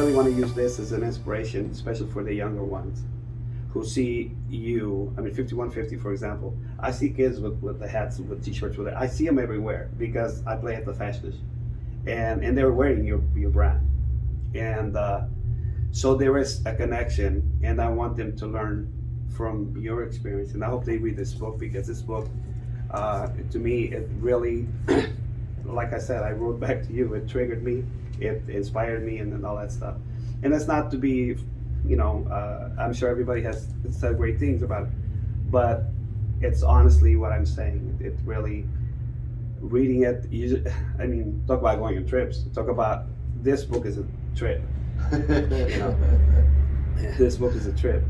really want to use this as an inspiration, especially for the younger ones who see you. I mean, 5150, for example. I see kids with the hats, with t-shirts, with it. I see them everywhere because I play at the Fashion, and they're wearing your brand, and so there is a connection, and I want them to learn from your experience, and I hope they read this book, because this book, to me, it really, like I said, I wrote back to you. It triggered me, it inspired me, and then all that stuff. And it's not to be, I'm sure everybody has said great things about it, but it's honestly what I'm saying. It really, reading it, talk about going on trips. Talk about, this book is a trip. This book is a trip.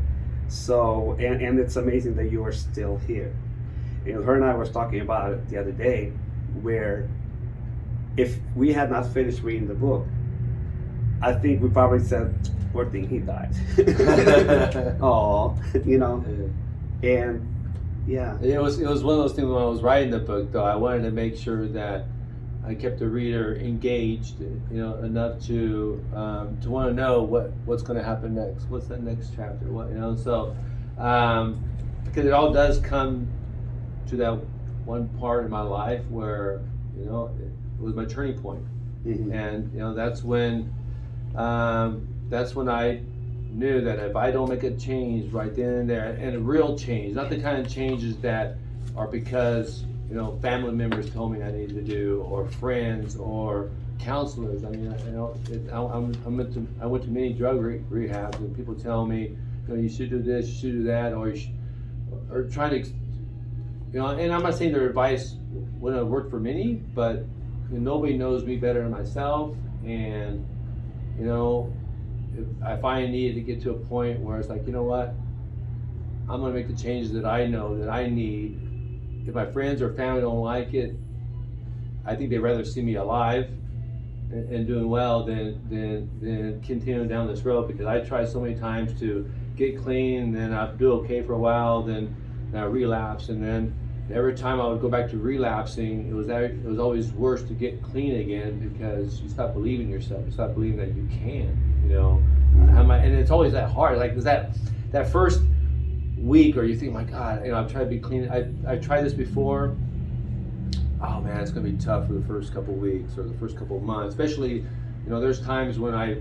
So, and it's amazing that you are still here. Her and I was talking about it the other day, where if we had not finished reading the book, I think we probably said, poor thing, he died. Oh, and yeah. It was one of those things when I was writing the book, though. I wanted to make sure that I kept the reader engaged, enough to want to know what's going to happen next. What's the next chapter? So because it all does come to that one part in my life where it was my turning point, and that's when I knew that if I don't make a change right then and there, and a real change, not the kind of changes that are because family members told me I needed to do, or friends, or counselors. I went to many drug rehabs, and people tell me, you should do this, you should do that, or trying to, and I'm not saying their advice wouldn't have worked for many, but nobody knows me better than myself, and if I finally needed to get to a point where it's like, you know what, I'm going to make the changes that I know that I need. If my friends or family don't like it, I think they'd rather see me alive and doing well than continuing down this road, because I tried so many times to get clean, and then I'd do okay for a while, then I relapse, and then every time I would go back to relapsing, it was always worse to get clean again, because you stop believing yourself, you stop believing that you can, and it's always that hard. Like, was that first week, or you think, my God, I've tried to be clean. I've tried this before. Oh man, it's gonna be tough for the first couple of weeks or the first couple of months, especially. There's times when I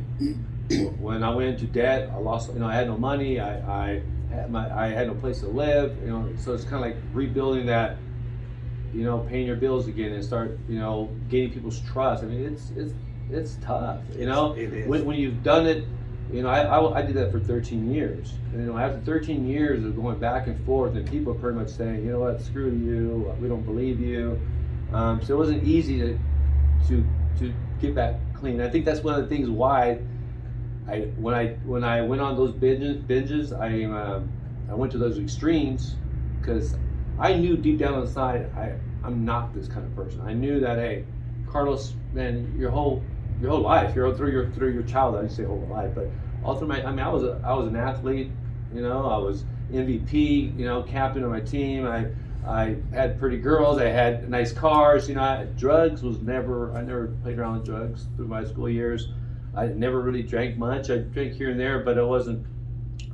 went into debt. I lost. I had no money. I had no place to live. So it's kind of like rebuilding that. Paying your bills again and start. Gaining people's trust. I mean, it's tough. It is. When you've done it. I did that for 13 years. After 13 years of going back and forth, and people pretty much saying, you know what, screw you, we don't believe you. So it wasn't easy to get back clean. I think that's one of the things why when I went on those binges, I went to those extremes, because I knew deep down inside I'm not this kind of person. I knew that, hey, Carlos, man, your whole life, through your childhood, I didn't say whole life, but all through I was an athlete, I was MVP, captain of my team. I had pretty girls, I had nice cars, drugs was I never played around with drugs through my school years. I never really drank much. I drank here and there, but it wasn't,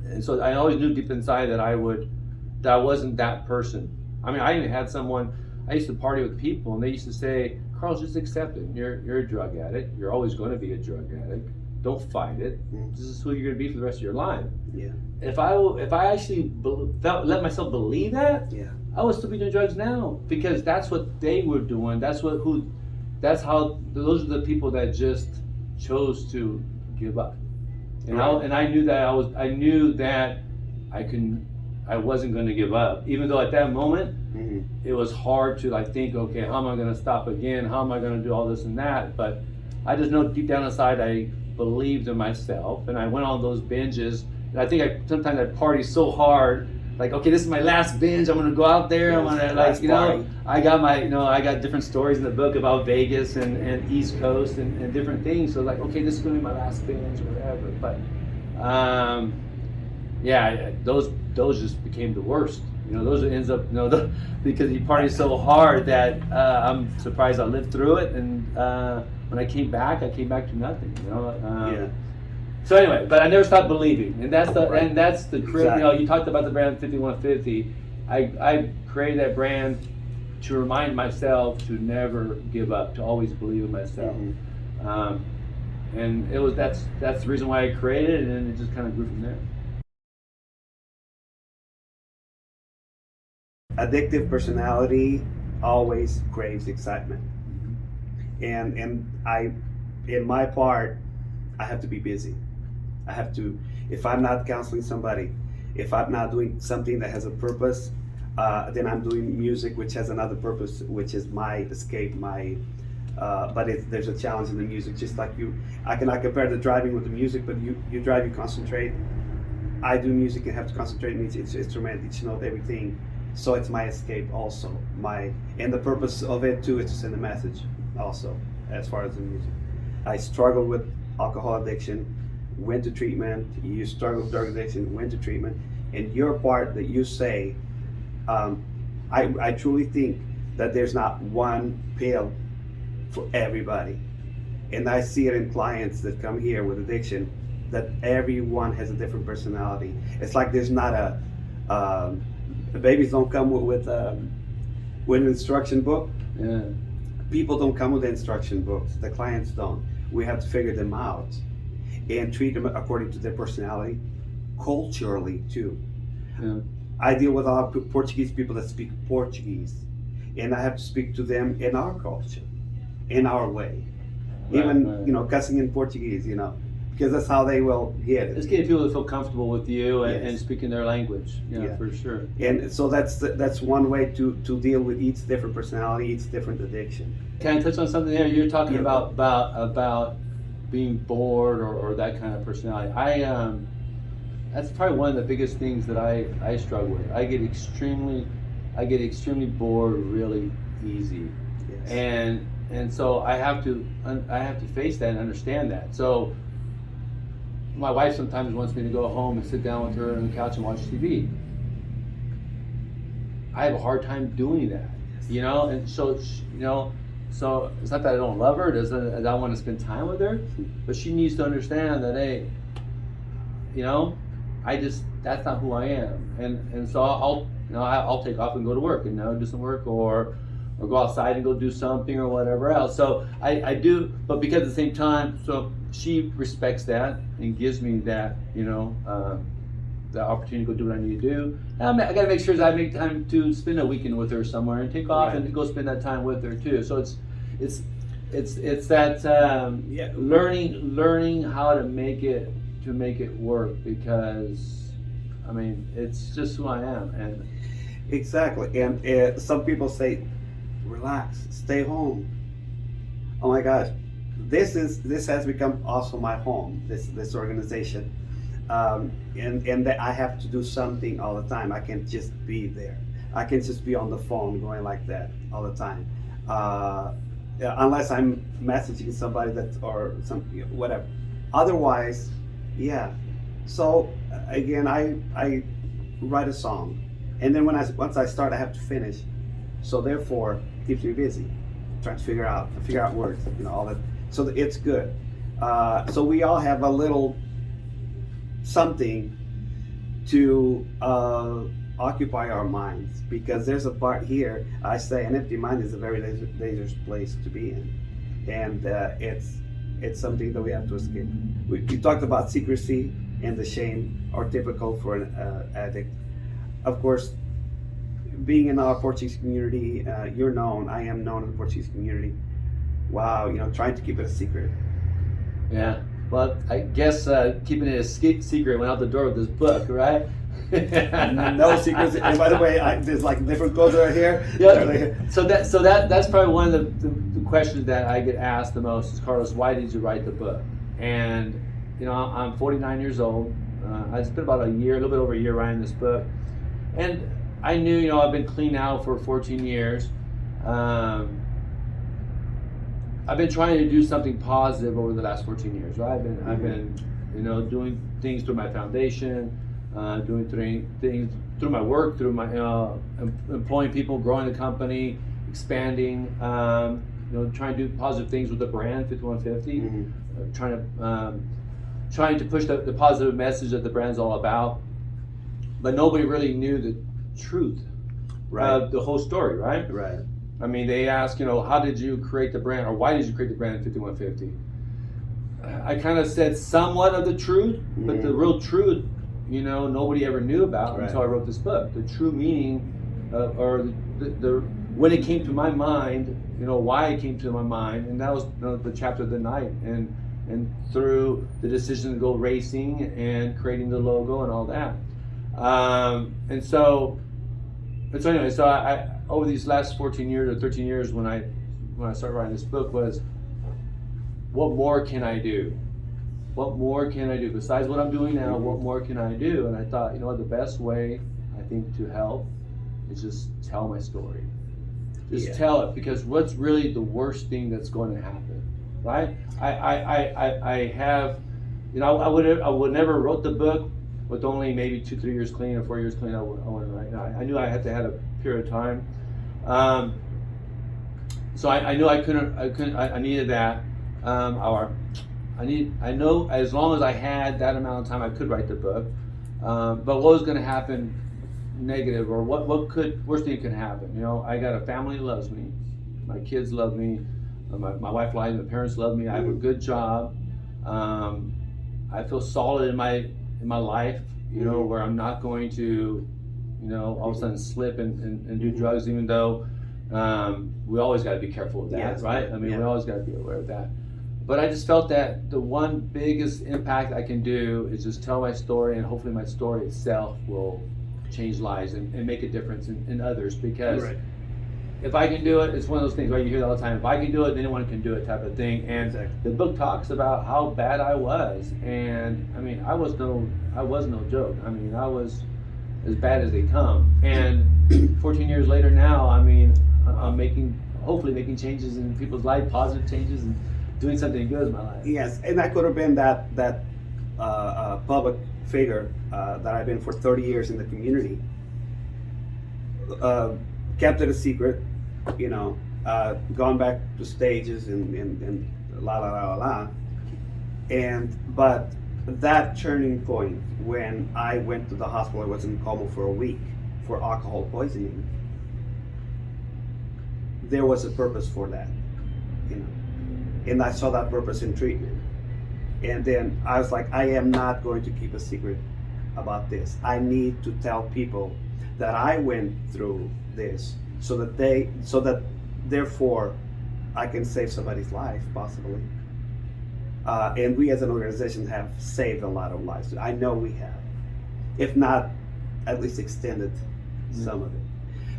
and so I always knew deep inside that I wasn't that person. I even had someone, I used to party with people, and they used to say, Carlos, just accept it. You're a drug addict. You're always going to be a drug addict. Don't fight it. This is who you're going to be for the rest of your life. Yeah. If I actually let myself believe that, yeah, I would still be doing drugs now, because that's what they were doing. Those are the people that just chose to give up. And I knew that I wasn't going to give up, even though at that moment. It was hard to think, okay, how am I going to stop again? How am I going to do all this and that? But I just know deep down inside I believed in myself, and I went on those binges. And I think sometimes I party so hard, like, okay, this is my last binge. I'm going to go out there. I'm going to I got different stories in the book about Vegas and East Coast and different things. So okay, this is going to be my last binge or whatever. But those just became the worst. Those ends up, because you party so hard that I'm surprised I lived through it. And when I came back to nothing. So anyway, but I never stopped believing, and that's the Right. and that's the Exactly. you know, you talked about the brand 5150. I created that brand to remind myself to never give up, to always believe in myself. And that's the reason why I created it, and then it just kind of grew from there. Addictive personality always craves excitement, and I, in my part, I have to be busy. I have to, if I'm not counseling somebody, if I'm not doing something that has a purpose, then I'm doing music which has another purpose, which is my escape, but there's a challenge in the music, just like you. I cannot compare the driving with the music, but you drive, you concentrate. I do music and have to concentrate on each instrument, each note, everything. So it's my escape also. And the purpose of it too is to send a message also, as far as the music. I struggled with alcohol addiction, went to treatment. You struggled with drug addiction, went to treatment. And your part that you say, I truly think that there's not one pill for everybody. And I see it in clients that come here with addiction, that everyone has a different personality. It's like there's not the babies don't come with an instruction book. Yeah. People don't come with instruction books. The clients don't. We have to figure them out and treat them according to their personality, culturally too. Yeah. I deal with a lot of Portuguese people that speak Portuguese, and I have to speak to them in our culture, in our way. Right, Even right. Cussing in Portuguese, because that's how they will get it. Just getting people to feel comfortable with you and, Yes. and speaking their language. Yeah, for sure. And so that's one way to deal with each different personality, each different addiction. Can I touch on something there? You're talking Yeah. about being bored or that kind of personality. That's probably one of the biggest things that I struggle with. I get extremely bored really easy, Yes. and so I have to face that and understand that. So my wife sometimes wants me to go home and sit down with her on the couch and watch TV. I have a hard time doing that, and so so it's not that I don't love her, it doesn't I don't want to spend time with her, but she needs to understand that, hey, that's not who I am, and so I'll take off and go to work and do some work or go outside and go do something or whatever else. So I do, but because at the same time, so she respects that and gives me that, the opportunity to go do what I need to do. And I got to make sure that I make time to spend a weekend with her somewhere and take off Right. and go spend that time with her too. So it's that learning how to make it work, because it's just who I am. And Exactly. And some people say, relax, stay home. Oh my gosh, this has become also my home. This organization, and that I have to do something all the time. I can't just be there. I can't just be on the phone going like that all the time, unless I'm messaging somebody or whatever. Otherwise, yeah. So again, I write a song, and then once I start, I have to finish. So therefore, it keeps me busy, trying to figure out words, all that. So it's good. So we all have a little something to occupy our minds, because there's a part here. I say an empty mind is a very dangerous place to be in, and it's something that we have to escape. We talked about secrecy and the shame are typical for an addict. Of course, being in our Portuguese community, you're known. I am known in the Portuguese community. Wow, trying to keep it a secret. yeah, well, I guess keeping it a secret went out the door with this book, right? No secrets. And by the way, there's like different codes right here. Yeah. So that's probably one of the questions that I get asked the most is, Carlos, why did you write the book? And I'm 49 years old. I spent about a little bit over a year writing this book, and I knew I've been clean out for 14 years. I've been trying to do something positive over the last 14 years. Right? I've been doing things through my foundation, doing things through my work, through my employing people, growing the company, expanding. Trying to do positive things with the brand 5150. Mm-hmm. Trying to trying to push the positive message that the brand's all about, but nobody really knew the truth of the whole story, right? Right. I mean, they ask, how did you create the brand, or why did you create the brand in 5150? I kind of said somewhat of the truth, but the real truth, nobody ever knew about until I wrote this book. The true meaning, or the when it came to my mind, why it came to my mind, and that was the chapter of the night, and through the decision to go racing and creating the logo and all that, and so anyway, so I over these last 14 years or 13 years when I started writing this book was, what more can I do? What more can I do besides what I'm doing now? What more can I do? And I thought, the best way I think to help is just tell my story. Just tell it, because what's really the worst thing that's going to happen, right? I have, I would never wrote the book with only maybe 2-3 years clean or 4 years clean. I wouldn't write. I knew I had to have a period of time. So I knew I needed that. I know as long as I had that amount of time, I could write the book. But what was going to happen negative, or worst thing could happen? I got a family that loves me. My kids love me. My wife loves me. My parents love me. I have a good job. I feel solid in my life, where I'm not going to, all of a sudden slip and do drugs, even though we always got to be careful of that, right? I mean, we always got to be aware of that. But I just felt that the one biggest impact I can do is just tell my story, and hopefully my story itself will change lives and make a difference in others. Because if I can do it, it's one of those things, right? You hear it all the time. If I can do it, then anyone can do it, type of thing. And the book talks about how bad I was, and I mean, I was no joke. I mean, I was as bad as they come. And 14 years later now, I mean, I'm hopefully making changes in people's life, positive changes, and doing something good in my life. Yes, and I could have been that public figure that I've been for 30 years in the community. Kept it a secret, gone back to stages and but that turning point when I went to the hospital, I was in coma for a week for alcohol poisoning. There was a purpose for that, and I saw that purpose in treatment. And then I was like, I am not going to keep a secret about this. I need to tell people that I went through this, so that therefore I can save somebody's life, possibly. And we as an organization have saved a lot of lives. I know we have, if not at least extended some of it.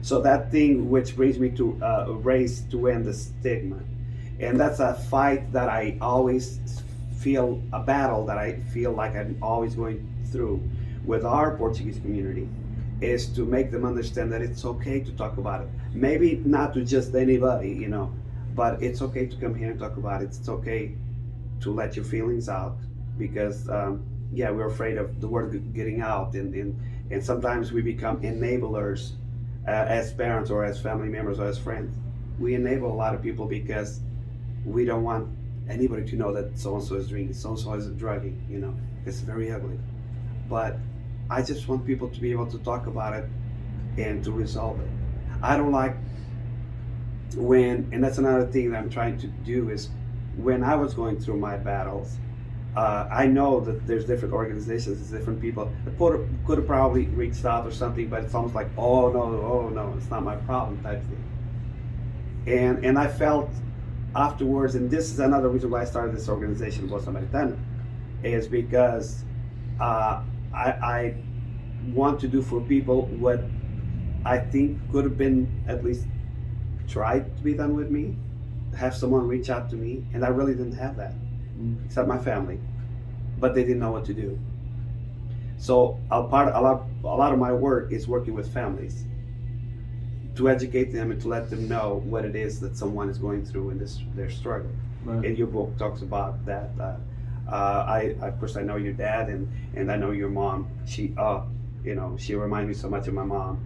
So that thing which brings me to race to end the stigma. And that's a fight that I always feel, a battle that I feel like I'm always going through with our Portuguese community, is to make them understand that it's okay to talk about it. Maybe not to just anybody, but it's okay to come here and talk about it. It's okay to let your feelings out, because we're afraid of the word getting out, and sometimes we become enablers as parents or as family members or as friends. We enable a lot of people because we don't want anybody to know that so-and-so is drinking, so-and-so is drugging, it's very ugly. But I just want people to be able to talk about it and to resolve it. I don't like and that's another thing that I'm trying to do, is when I was going through my battles, I know that there's different organizations, different people that could have probably reached out or something, but it's almost like, oh no, it's not my problem type thing. And I felt afterwards, and this is another reason why I started this organization, Bom Samaritano, is because I want to do for people what I think could have been at least tried to be done with me, have someone reach out to me, and I really didn't have that, except my family, but they didn't know what to do. So a lot of my work is working with families to educate them and to let them know what it is that someone is going through in their struggle. Right. And your book talks about that. Of course, I know your dad, and I know your mom. She reminds me so much of my mom.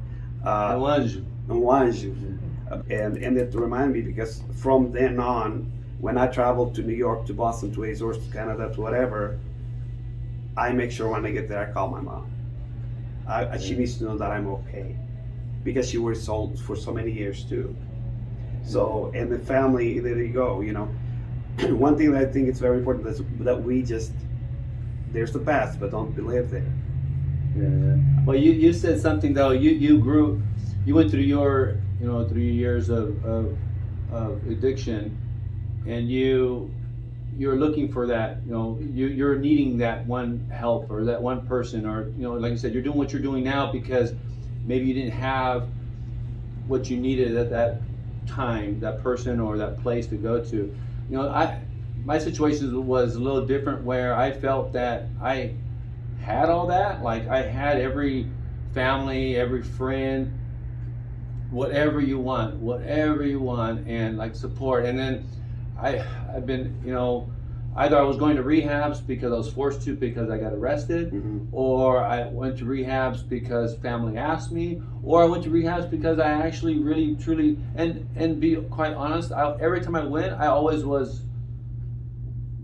And it reminded me, because from then on, when I traveled to New York, to Boston, to Azores, to Canada, to whatever, I make sure when I get there, I call my mom. She needs to know that I'm okay, because she was sold for so many years too. So, and the family, there you go. One thing that I think is very important is that we just, there's the past, but don't live there. Yeah. Well, you said something though. You went through your 3 years of addiction, and you're looking for that. You're needing that one help or that one person, or like you said, you're doing what you're doing now because maybe you didn't have what you needed at that time, that person or that place to go to. My situation was a little different, where I felt that I had all that. Like I had every family, every friend, whatever you want, and like support. And then I've been, either I was going to rehabs because I was forced to because I got arrested, Mm-hmm. or I went to rehabs because family asked me, or I went to rehabs because I actually really truly, and be quite honest, every time I went, I always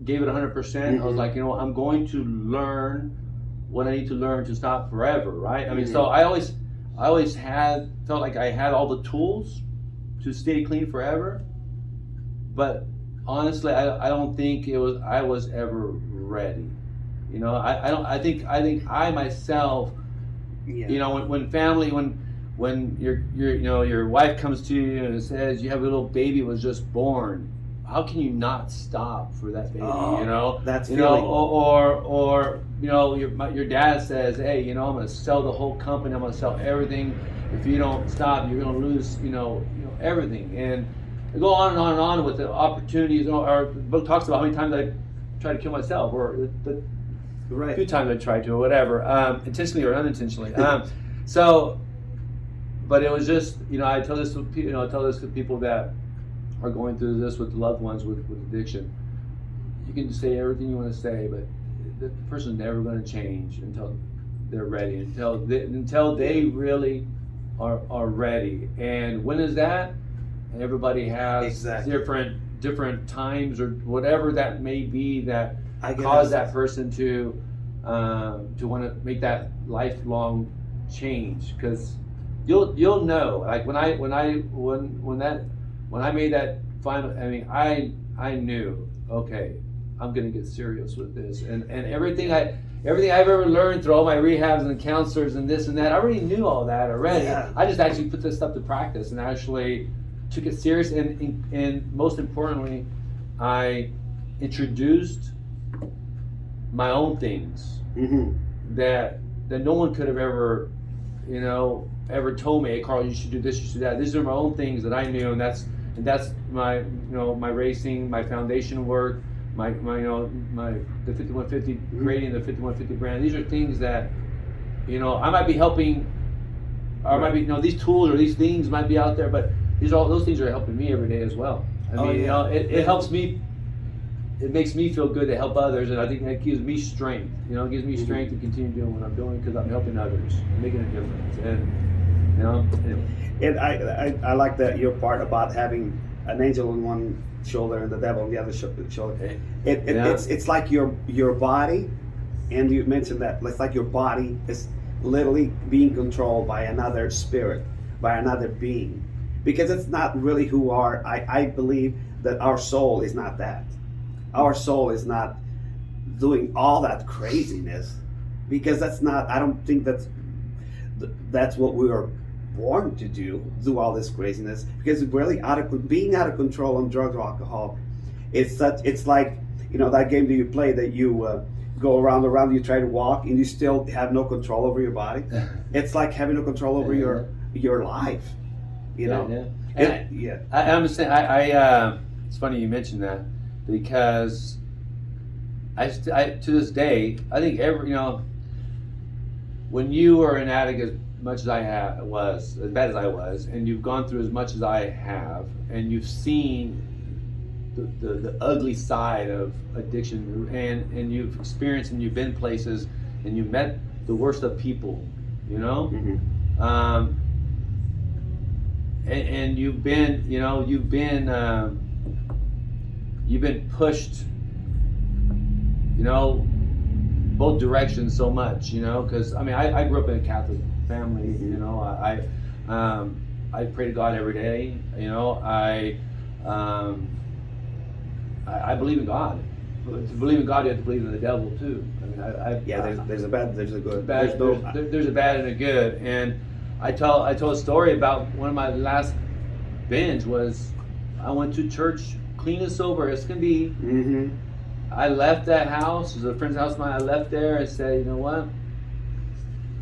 gave it 100%. Mm-hmm. I was like, I'm going to learn what I need to learn to stop forever, right? I mean, Mm-hmm. so I always felt like I had all the tools to stay clean forever, but honestly, I don't think I was ever ready. I think I myself, Yeah. when your wife comes to you and says you have a little baby was just born, how can you not stop for that baby? That's or your dad says, hey, I'm going to sell the whole company, I'm going to sell everything. If you don't stop, you're going to lose, everything. And I go on and on and on with the opportunities. Or the book talks about how many times I tried to kill myself, or the right. few times I tried to, or whatever, intentionally or unintentionally. But it was just, I tell this to people that are going through this with loved ones with addiction. You can say everything you want to say, but the person's never going to change until they're ready, until they really are ready. And when is that? Everybody has Exactly. different times or whatever that may be that I cause that person to want to make that lifelong change. Because you'll know, like when I made that final, I knew, okay, I'm gonna get serious with this, and everything I've ever learned through all my rehabs and counselors and this and that, I already knew all that already. Yeah. I just actually put this stuff to practice and actually took it serious, and most importantly, I introduced my own things Mm-hmm. that no one could have ever told me, hey Carl, you should do this, you should do that. These are my own things that I knew, and that's my my racing, my foundation work, my the 5150 creating the 5150 brand. These are things that I might be helping, or might be these tools or these things might be out there, but those things are helping me every day as well. It helps me. It makes me feel good to help others, and I think that gives me strength. It gives me strength to continue doing what I'm doing because I'm helping others, making a difference. And And I like that your part about having an angel on one shoulder and the devil on the other shoulder. It's like your body, and you mentioned that it's like your body is literally being controlled by another spirit, by another being, because it's not really who we are. I believe that our soul is not that. Our soul is not doing all that craziness, because that's not. I don't think that's what we were born to do all this craziness, because it's really being out of control on drugs or alcohol. It's like that game that you play, that you go around, you try to walk and you still have no control over your body. It's like having no control over your life. I understand. It's funny you mentioned that, because I to this day, I think when you are an addict as much as as bad as I was, and you've gone through as much as I have, and you've seen the ugly side of addiction, and you've experienced, and you've been places, and you've met the worst of people, Mm-hmm. And you've been you've been pushed both directions so much, you know, because I mean, I grew up in a Catholic family, you know, I pray to God every day, you know, I believe in God. But to believe in God, you have to believe in the devil too. I mean, there's a bad, there's a good. There's a bad and a good. And I told a story about one of my last binge was I went to church clean and sober as can be. Mm-hmm. I left that house. It was a friend's house of mine. I left there and said, you know what?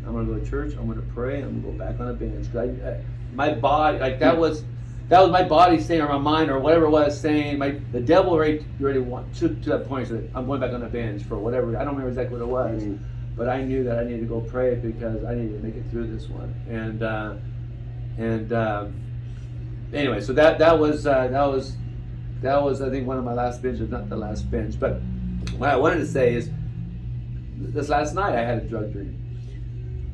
I'm gonna go to church. I'm gonna pray. I'm gonna go back on a binge. My body, like that was my body saying, or my mind, or whatever it was saying. The devil already to that point said, I'm going back on a binge for whatever. I don't remember exactly what it was, but I knew that I needed to go pray because I needed to make it through this one. Anyway, so that was I think one of my last binges, not the last binge. But what I wanted to say is, this last night I had a drug dream.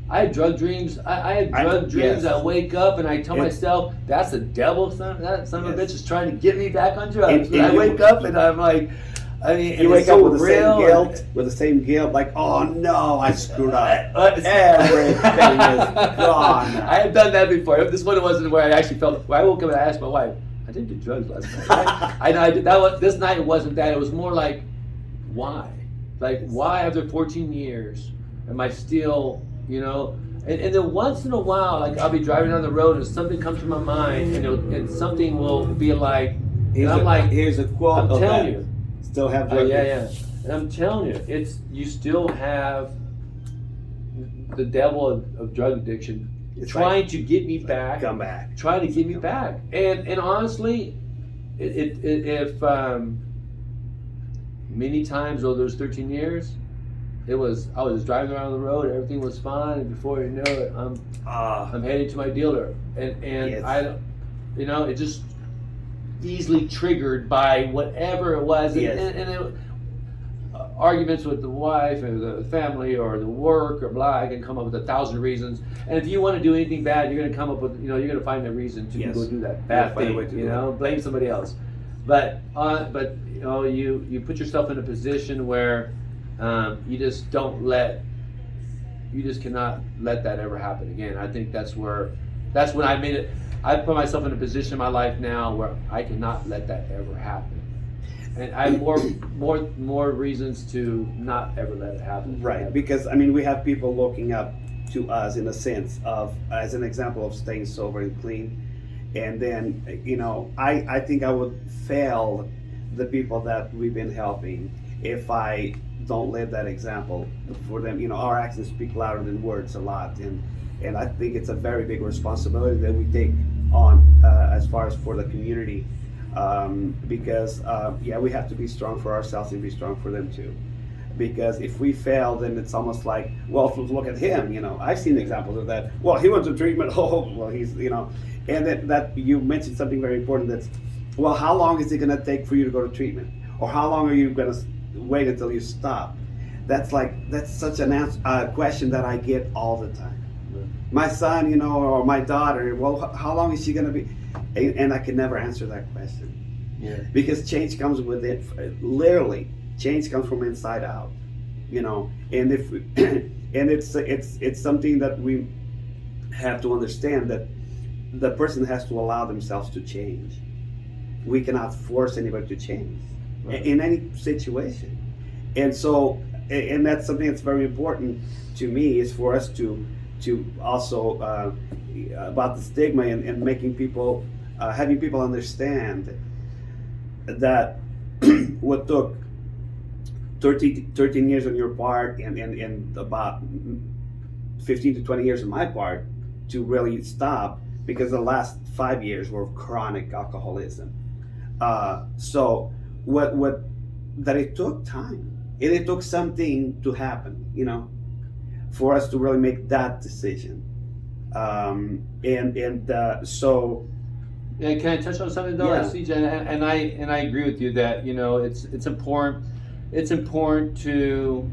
I had drug dreams. I had drug dreams. Yes. I wake up and I tell myself, "That's the devil, son. That son of a bitch is trying to get me back on drugs." And I wake up and I'm like, I mean, you wake up with the real. same guilt, like, oh no, I screwed up. Everything is gone. I had done that before. This one wasn't where I actually felt. Where I woke up and I asked my wife, "I didn't do drugs last night." I know I did that. This night it wasn't that. It was more like, why? Like, why after 14 years am I still? You know, and then once in a while, like I'll be driving down the road and something comes to my mind, and something will be like, and I'm like, here's a quote. I'm telling you, still have drug and I'm telling you, you still have the devil of drug addiction trying to get me back, come back, trying to get me back, and honestly, if many times over those 13 years. I was just driving around the road, everything was fine, and before you know it, I'm headed to my dealer, and yes. It just easily triggered by whatever it was, and arguments with the wife and the family or the work or blah. I can come up with 1,000 reasons, and if you want to do anything bad, you're going to come up with, you're going to find a reason to go do that bad thing. Blame somebody else, but you put yourself in a position where. You just cannot let that ever happen again. I think that's when I made it. I put myself in a position in my life now where I cannot let that ever happen, and I have more reasons to not ever let it happen. Right, because I mean, we have people looking up to us in a sense of as an example of staying sober and clean, and then I think I would fail the people that we've been helping if I don't live that example for them. Our actions speak louder than words a lot, and I think it's a very big responsibility that we take on as far as for the community, because we have to be strong for ourselves and be strong for them too, because if we fail, then it's almost like, well, look at him, I've seen examples of that. Well, he went to treatment. Oh, well, he's and that you mentioned something very important. That's, well, how long is it going to take for you to go to treatment, or how long are you going to wait until you stop? That's such a question that I get all the time. My son, or my daughter, well, how long is she going to be? And I can never answer that question. Yeah. Because change comes with it. Literally, change comes from inside out. And if and it's something that we have to understand, that the person has to allow themselves to change. We cannot force anybody to change. Right. In any situation, and so, and that's something that's very important to me, is for us to also about the stigma and making people, having people understand that what took 13 years on your part and about 15 to 20 years on my part to really stop, because the last 5 years were chronic alcoholism. So what that it took time. It took something to happen, for us to really make that decision. So. Yeah, can I touch on something though, CJ? And I agree with you that it's important. It's important to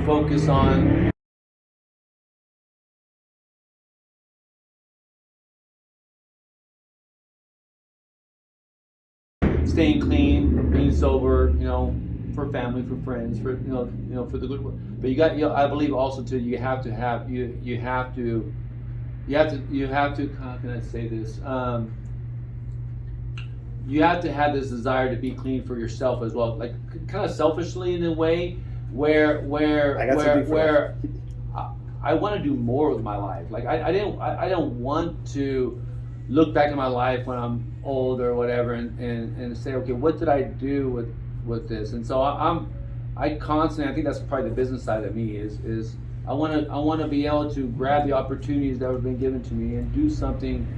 focus on. Staying clean, being sober, for family, for friends, for for the good work. But you got, I believe also too, you have to have how can I say this? You have to have this desire to be clean for yourself as well, like kind of selfishly in a way where I want to do more with my life. Like I don't want to look back at my life when I'm old or whatever and say, okay, what did I do with this? And so I constantly, I think that's probably the business side of me is I want to be able to grab the opportunities that have been given to me and do something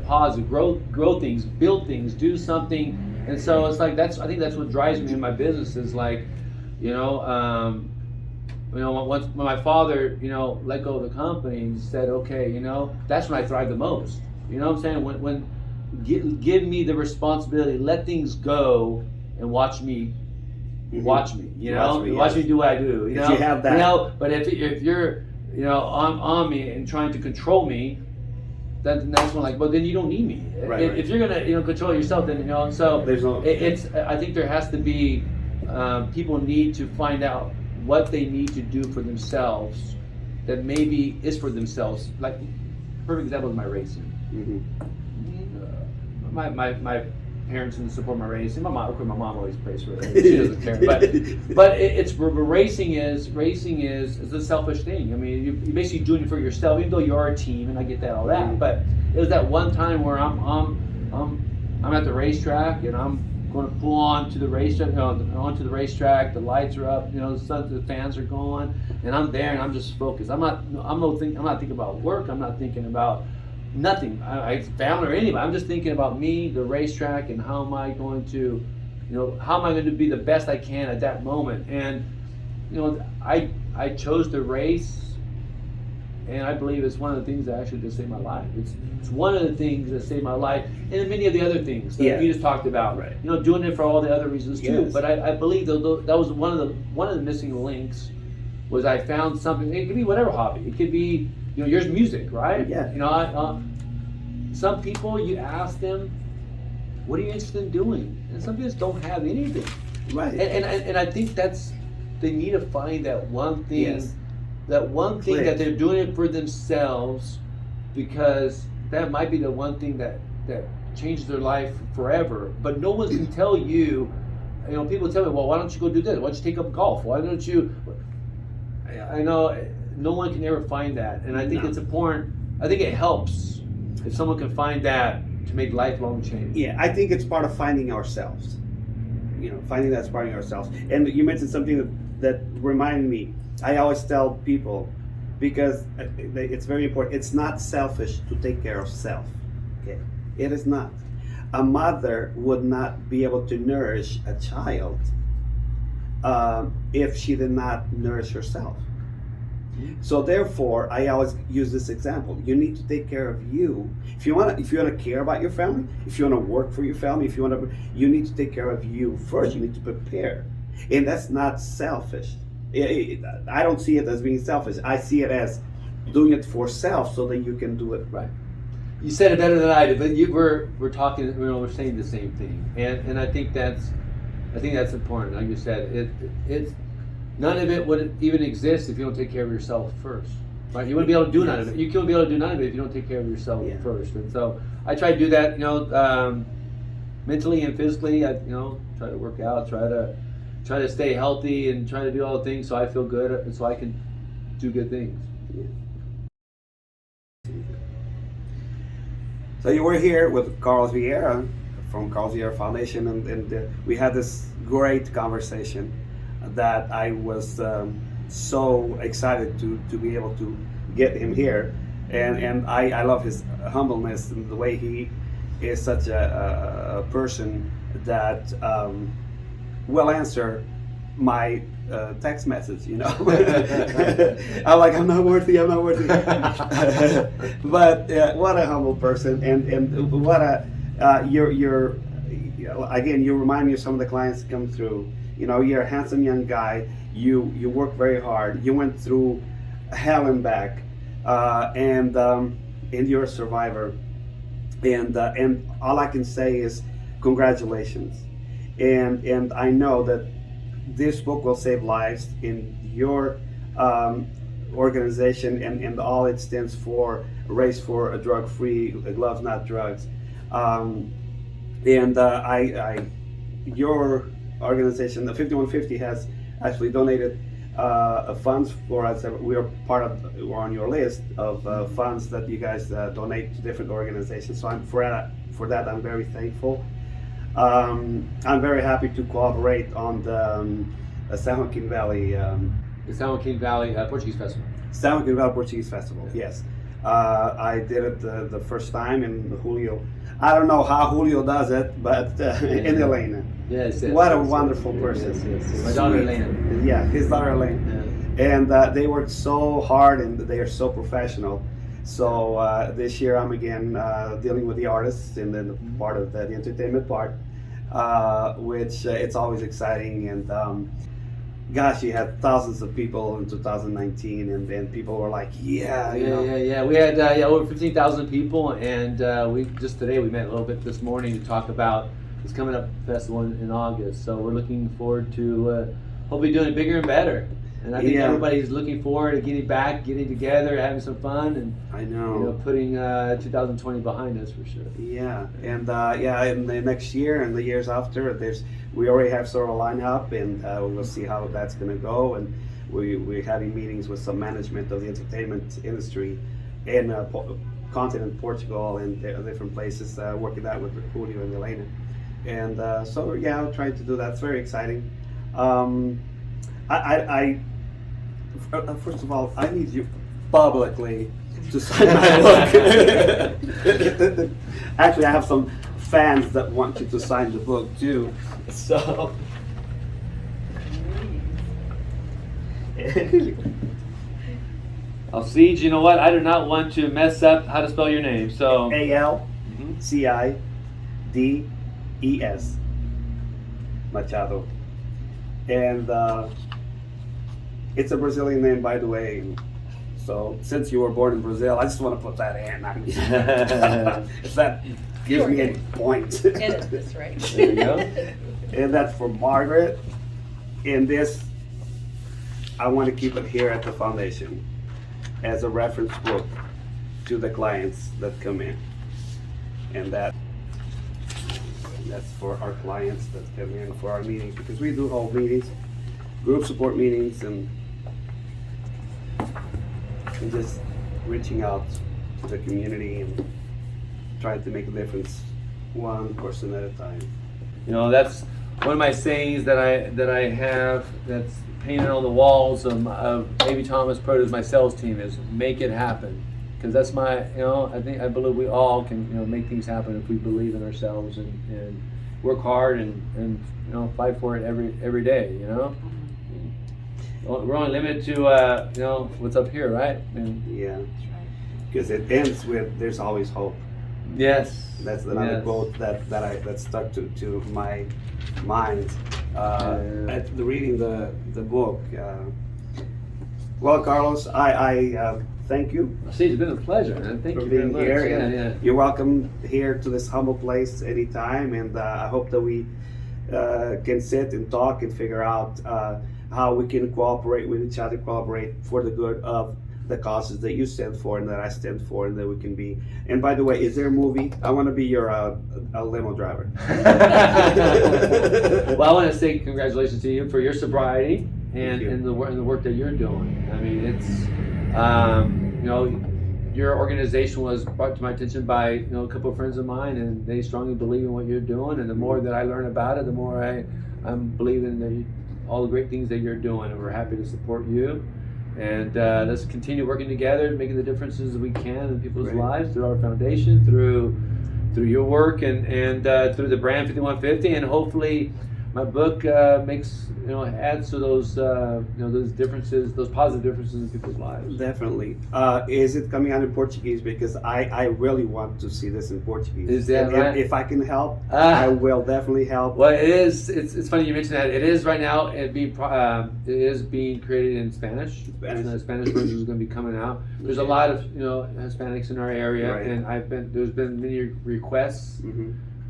positive, grow things, build things, do something. And so it's like I think that's what drives me in my business is like, once when my father, let go of the company and said, okay, that's when I thrive the most. You know what I'm saying? When give me the responsibility, let things go, and watch me. Watch me, watch me do what I do. If you have that, but if you're, on me and trying to control me, then that's when well, then you don't need me. Right. If you're gonna, control yourself, then so there's no. It's. I think there has to be. People need to find out what they need to do for themselves, that maybe is for themselves. Like, perfect example is my racing. My parents didn't support my racing. My mom always prays for it. She doesn't care. But racing is a selfish thing. I mean, you're basically doing it for yourself, even though you are a team, and I get that, all that. But it was that one time where I'm at the racetrack and I'm going to pull onto the racetrack. Onto the racetrack. The lights are up. The fans are going, and I'm there and I'm just focused. I'm not thinking about work. I'm not thinking about nothing. Family or anybody. I'm just thinking about me, the racetrack, and how am I going to be the best I can at that moment. And I chose to race, and I believe it's one of the things that actually just saved my life. It's one of the things that saved my life, and many of the other things that you just talked about. Right. Doing it for all the other reasons too. Yes. But I believe that was one of the missing links. Was I found something? It could be whatever hobby. It could be yours, music, right? Yeah. Some people, you ask them, what are you interested in doing? And some people just don't have anything. Right. And I think they need to find that one thing. Yes. That one thing that they're doing it for themselves, because that might be the one thing that changes their life forever. But no one can tell you. People tell me, well, why don't you go do this? Why don't you take up golf? Why don't you? I know no one can ever find that, and I think it's important. I think it helps if someone can find that to make lifelong change. Yeah, I think it's part of finding ourselves. Finding that's part of ourselves. And you mentioned something that reminded me. I always tell people, because it's very important. It's not selfish to take care of self. Okay, it is not. A mother would not be able to nourish a child if she did not nourish herself. So therefore, I always use this example. You need to take care of you. If you want to care about your family, if you want to work for your family, you need to take care of you first. You need to prepare, and that's not selfish. I don't see it as being selfish. I see it as doing it for self, so that you can do it right. You said it better than I did, but we're talking. We're saying the same thing, and I think that's important. Like you said, it's. None of it would even exist if you don't take care of yourself first. Right? You wouldn't be able to do none of it. You couldn't be able to do none of it if you don't take care of yourself first. And so I try to do that, mentally and physically. I try to work out, try to stay healthy, and try to do all the things so I feel good and so I can do good things. Yeah. So you were here with Carlos Vieira from Carlos Vieira Foundation, and we had this great conversation that I was so excited to be able to get him here, and I love his humbleness and the way he is such a person that will answer my text message. I'm not worthy. But what a humble person, and what you're again, you remind me of some of the clients that come through. You're a handsome young guy. You work very hard. You went through hell and back, and you're a survivor. And all I can say is congratulations. And I know that this book will save lives in your organization, and all it stands for, Race for a Drug-Free, Gloves Not Drugs. Your organization, the 5150, has actually donated funds for us. We're on your list of funds that you guys donate to different organizations. So for that I'm very thankful. I'm very happy to cooperate on the San Joaquin Valley. The San Joaquin Valley Portuguese Festival. San Joaquin Valley Portuguese Festival, yes. I did it the first time in Julio. I don't know how Julio does it, but in Elena. Yes, What a wonderful person. Yes. My daughter Elena. Yeah, his daughter Elena. Yeah. And they work so hard, and they are so professional. So this year I'm again dealing with the artists and then the part of the entertainment part, which it's always exciting. And gosh, you had thousands of people in 2019, and then people were like, yeah. We had over 15,000 people, and we just today we met a little bit this morning to talk about this coming up festival in August. So we're looking forward to hopefully doing it bigger and better. And I think everybody's looking forward to getting back, getting together, having some fun, and I know, putting 2020 behind us for sure. Yeah, and in the next year and the years after, we already have sort of a lineup, and we'll see how that's going to go. And we're having meetings with some management of the entertainment industry in continent Portugal and different places, working that with Julio and Elena. And I'm trying to do that. It's very exciting. First of all, I need you publicly to sign my book. Actually, I have some fans that want you to sign the book too. So. Alcides, you know what? I do not want to mess up how to spell your name. So Alcides, Machado, and it's a Brazilian name, by the way. So since you were born in Brazil, I just want to put that in. I mean, if that gives me any point. Edit this, right? There you go. And that's for Margaret. And this, I want to keep it here at the foundation as a reference book to the clients that come in. And that's for our clients that come in for our meetings, because we do hold meetings, group support meetings, and just reaching out to the community and trying to make a difference one person at a time. That's one of my sayings that I have that's painted on the walls of Amy Thomas Produce, my sales team, is make it happen. Because that's my, I believe we all can, make things happen if we believe in ourselves and work hard and fight for it every day, We're only limited to, what's up here, right? Yeah. Because it ends with, there's always hope. Yes. That's another quote that stuck to my mind at reading the book. Well, Carlos, I thank you. See, it's been a pleasure, man. Thank you being very here. much. Yeah. You're welcome here to this humble place anytime, and I hope that we can sit and talk and figure out how we can cooperate with each other, collaborate for the good of the causes that you stand for and that I stand for, and that we can be. And by the way, is there a movie? I want to be your a limo driver. Well, I want to say congratulations to you for your sobriety and the work that you're doing. I mean, it's your organization was brought to my attention by a couple of friends of mine, and they strongly believe in what you're doing. And the more that I learn about it, the more I'm believing that all the great things that you're doing, and we're happy to support you. And let's continue working together, making the differences that we can in people's lives through our foundation, through your work, and through the brand 5150, and hopefully my book adds to those those differences, those positive differences in people's lives. Definitely. Is it coming out in Portuguese? Because I really want to see this in Portuguese. Is that right? If I can help, I will definitely help. Well, it is. It's funny you mentioned that. It is right now. It is being created in Spanish. The Spanish version is going to be coming out. There's a lot of Hispanics in our area, and there's been many requests.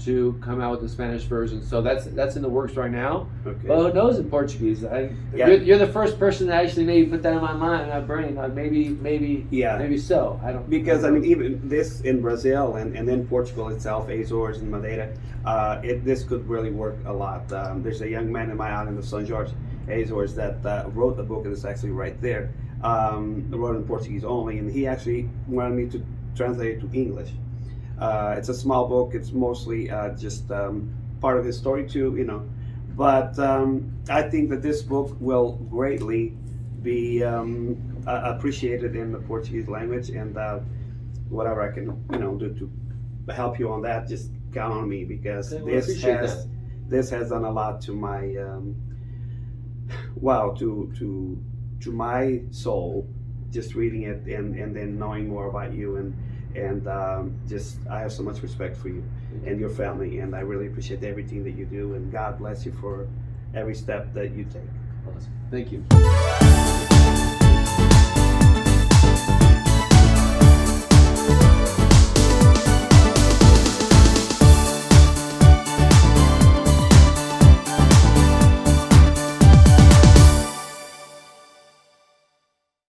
to come out with the Spanish version. So that's in the works right now. Okay. Well, who knows in Portuguese? Yeah. You're the first person that actually maybe put that in my mind, my brain. Maybe so. I don't. Because I mean, even this in Brazil and then Portugal itself, Azores and Madeira, this could really work a lot. There's a young man in my island of São Jorge, Azores, that wrote the book, and it's actually right there. Wrote in Portuguese only, and he actually wanted me to translate it to English. It's a small book. It's mostly just part of his story too, you know. But I think that this book will greatly be appreciated in the Portuguese language, and whatever I can, you know, do to help you on that, just count on me, because Okay, well, this has done a lot to my to my soul, just reading it and then knowing more about you, and just I have so much respect for you and your family, and I really appreciate everything that you do, and God bless you for every step that you take. Awesome. Thank you.